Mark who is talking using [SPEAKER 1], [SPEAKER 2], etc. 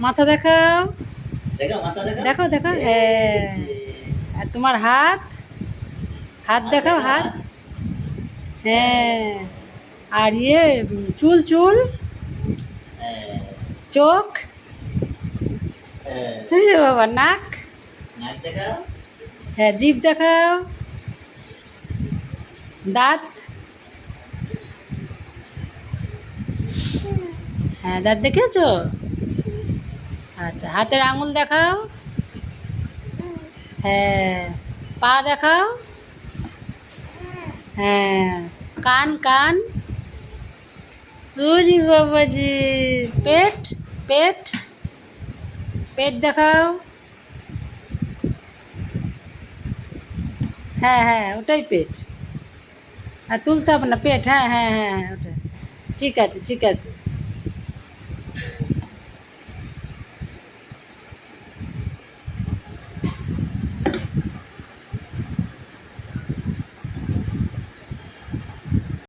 [SPEAKER 1] মাথা দেখাও,
[SPEAKER 2] দেখো মাথা দেখো,
[SPEAKER 1] দেখো দেখো, হ্যাঁ। আর তোমার হাত, হাত দেখাও, হাত। হ্যাঁ। আর ইয়ে চুল, চুল, চোখ, রে বাবা, নাক,
[SPEAKER 2] নাক দেখাও,
[SPEAKER 1] হ্যাঁ, জিভ দেখাও, দাঁত, হ্যাঁ, দাঁত দেখেছো? আচ্ছা, হাতের আঙুল দেখাও, হ্যাঁ, পা দেখাও, হ্যাঁ, কান, কান, ওরে বাবাজি, পেট, পেট, পেট দেখাও, হ্যাঁ হ্যাঁ, ওটাই পেট। আর তুলতে হবে না, পেট, হ্যাঁ হ্যাঁ হ্যাঁ, ওটা ঠিক আছে, ঠিক আছে।